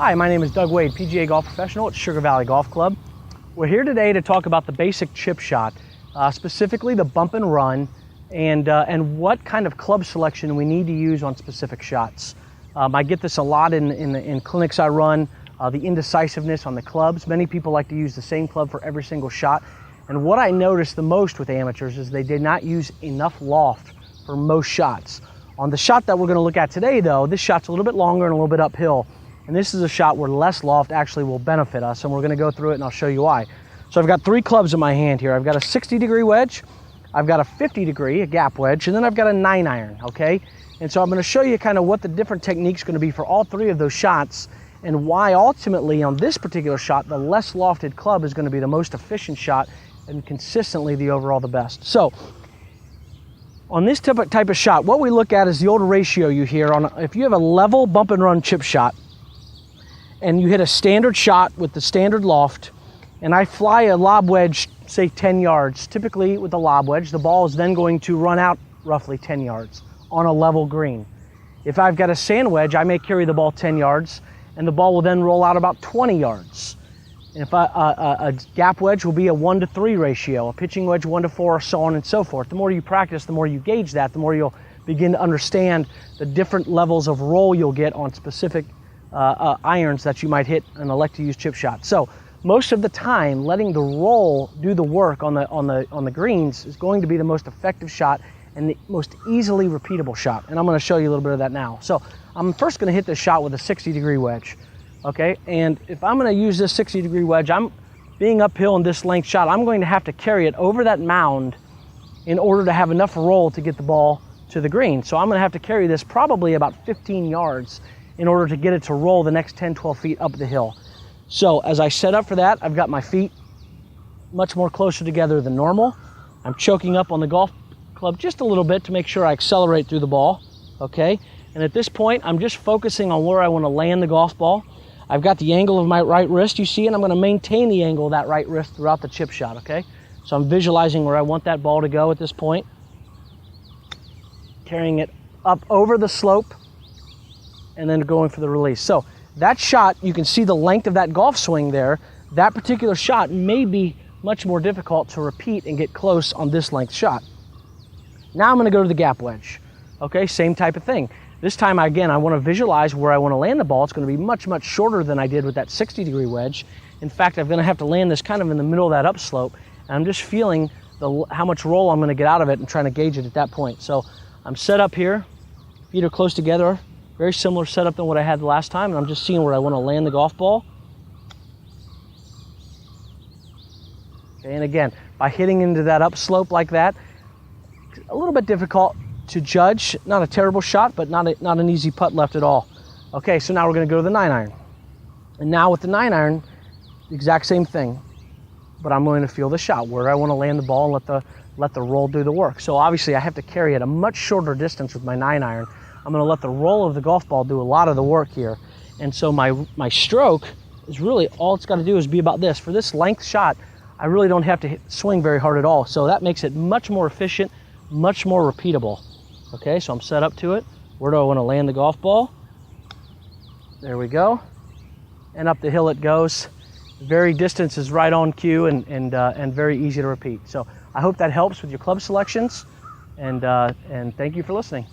Hi, my name is Doug Wade, PGA golf professional at Sugar Valley Golf Club. We're here today to talk about the basic chip shot, specifically the bump and run, and what kind of club selection we need to use on specific shots. I get this a lot in clinics I run, the indecisiveness on the clubs. Many people like to use the same club for every single shot. And what I noticed the most with amateurs is they did not use enough loft for most shots. On the shot that we're going to look at today though, this shot's a little bit longer and a little bit uphill. And this is a shot where less loft actually will benefit us, and we're going to go through it and I'll show you why. So I've got three clubs in my hand here. I've got a 60-degree wedge, I've got a 50-degree, a gap wedge, and then I've got a 9-iron, okay? And so I'm going to show you kind of what the different techniques going to be for all three of those shots, and why ultimately on this particular shot, the less lofted club is going to be the most efficient shot and consistently the overall the best. So on this type of shot, what we look at is the old ratio you hear on, if you have a level bump and run chip shot, and you hit a standard shot with the standard loft, and I fly a lob wedge, say 10 yards, typically with a lob wedge, the ball is then going to run out roughly 10 yards on a level green. If I've got a sand wedge, I may carry the ball 10 yards, and the ball will then roll out about 20 yards. And if a gap wedge will be a 1-to-3 ratio, a pitching wedge 1-to-4, so on and so forth. The more you practice, the more you gauge that, the more you'll begin to understand the different levels of roll you'll get on specific irons that you might hit and elect to use chip shots. So most of the time, letting the roll do the work on the greens is going to be the most effective shot and the most easily repeatable shot. And I'm going to show you a little bit of that now. So I'm first going to hit this shot with a 60-degree wedge. Okay, and if I'm going to use this 60-degree wedge, I'm being uphill in this length shot, I'm going to have to carry it over that mound in order to have enough roll to get the ball to the green. So I'm going to have to carry this probably about 15 yards in order to get it to roll the next 10, 12 feet up the hill. So as I set up for that, I've got my feet much more closer together than normal. I'm choking up on the golf club just a little bit to make sure I accelerate through the ball, okay? And at this point, I'm just focusing on where I want to land the golf ball. I've got the angle of my right wrist, you see, and I'm going to maintain the angle of that right wrist throughout the chip shot, okay? So I'm visualizing where I want that ball to go at this point. Carrying it up over the slope, and then going for the release. So that shot, you can see the length of that golf swing there. That particular shot may be much more difficult to repeat and get close on this length shot. Now I'm going to go to the gap wedge. Okay, same type of thing. This time, again, I want to visualize where I want to land the ball. It's going to be much, much shorter than I did with that 60-degree wedge. In fact, I'm going to have to land this kind of in the middle of that upslope, and I'm just feeling how much roll I'm going to get out of it and trying to gauge it at that point. So I'm set up here, feet are close together, very similar setup than what I had the last time, and I'm just seeing where I want to land the golf ball. Okay, and again, by hitting into that upslope like that, a little bit difficult to judge. Not a terrible shot, but not an easy putt left at all. Okay, so now we're going to go to the 9-iron. And now with the 9-iron, the exact same thing, but I'm going to feel the shot, where I want to land the ball and let the roll do the work. So obviously I have to carry it a much shorter distance with my 9-iron. I'm going to let the roll of the golf ball do a lot of the work here. And so my stroke is really, all it's got to do is be about this. For this length shot, I really don't have to swing very hard at all. So that makes it much more efficient, much more repeatable. Okay, so I'm set up to it. Where do I want to land the golf ball? There we go. And up the hill it goes. Very distance is right on cue and very easy to repeat. So I hope that helps with your club selections, and thank you for listening.